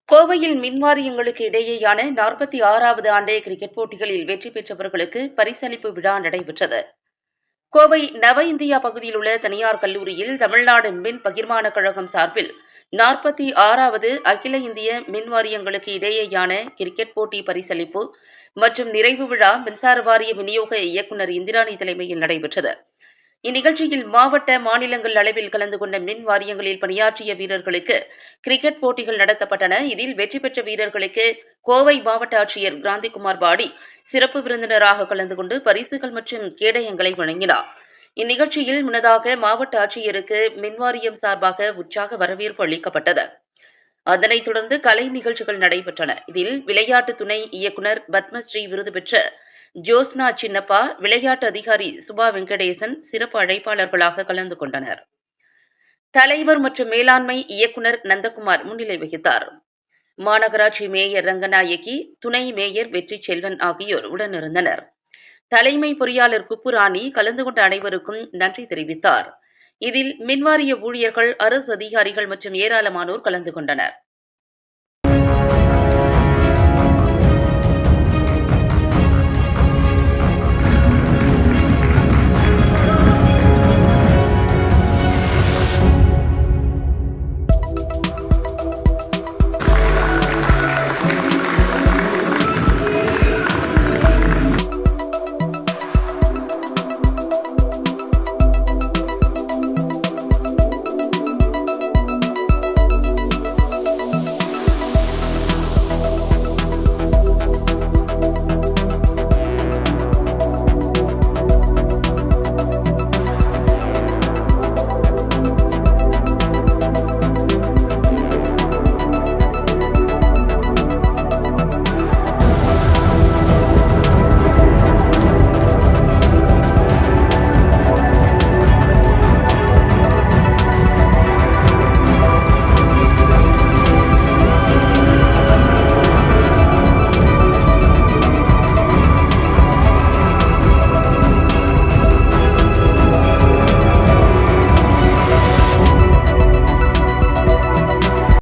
கோவையில் மின்வாரியங்களுக்கு இடையேயான 46வது ஆண்டு கிரிக்கெட் போட்டிகளில் வெற்றி பெற்றவர்களுக்கு பரிசளிப்பு விழா நடைபெற்றது. கோவை நவ இந்தியா பகுதியில் உள்ள தனியார் கல்லூரியில் தமிழ்நாடு மின் பகிர்மான கழகம் சார்பில் 46வது அகில இந்திய மின்வாரியங்களுக்கு இடையேயான கிரிக்கெட் போட்டி பரிசளிப்பு மற்றும் நிறைவு விழா மின்சார வாரிய விநியோக இயக்குநர் இந்திராணி தலைமையில் நடைபெற்றது. இந்நிகழ்ச்சியில் மாவட்ட, மாநிலங்கள் அளவில் கலந்து கொண்ட மின் வாரியங்களில் பணியாற்றிய வீரர்களுக்கு கிரிக்கெட் போட்டிகள் நடத்தப்பட்டன. இதில் வெற்றி பெற்ற வீரர்களுக்கு கோவை மாவட்ட ஆட்சியர் கிராந்திகுமார் பாடி சிறப்பு விருந்தினராக கலந்து கொண்டு பரிசுகள் மற்றும் கேடயங்களை வழங்கினார். இந்நிகழ்ச்சியில் முன்னதாக மாவட்ட ஆட்சியருக்கு மின்வாரியம் சார்பாக உற்சாக வரவேற்பு அளிக்கப்பட்டது. அதனைத் தொடர்ந்து கலை நிகழ்ச்சிகள் நடைபெற்றன. இதில் விளையாட்டு துணை இயக்குநர் பத்மஸ்ரீ விருது பெற்ற ஜோஸ்னா சின்னப்பா, விளையாட்டு அதிகாரி சுபா வெங்கடேசன் சிறப்பு அழைப்பாளர்களாக கலந்து கொண்டனர். தலைவர் மற்றும் மேலாண்மை இயக்குநர் நந்தகுமார் முன்னிலை வகித்தார். மாநகராட்சி மேயர் ரங்கநாயகி, துணை மேயர் வெற்றி செல்வன் ஆகியோர் உடனிருந்தனர். தலைமை பொறியாளர் குப்புராணி கலந்து கொண்ட அனைவருக்கும் நன்றி தெரிவித்தார். இதில் மின்வாரிய ஊழியர்கள், அரசு அதிகாரிகள் மற்றும் ஏராளமானோர் கலந்து கொண்டனர்.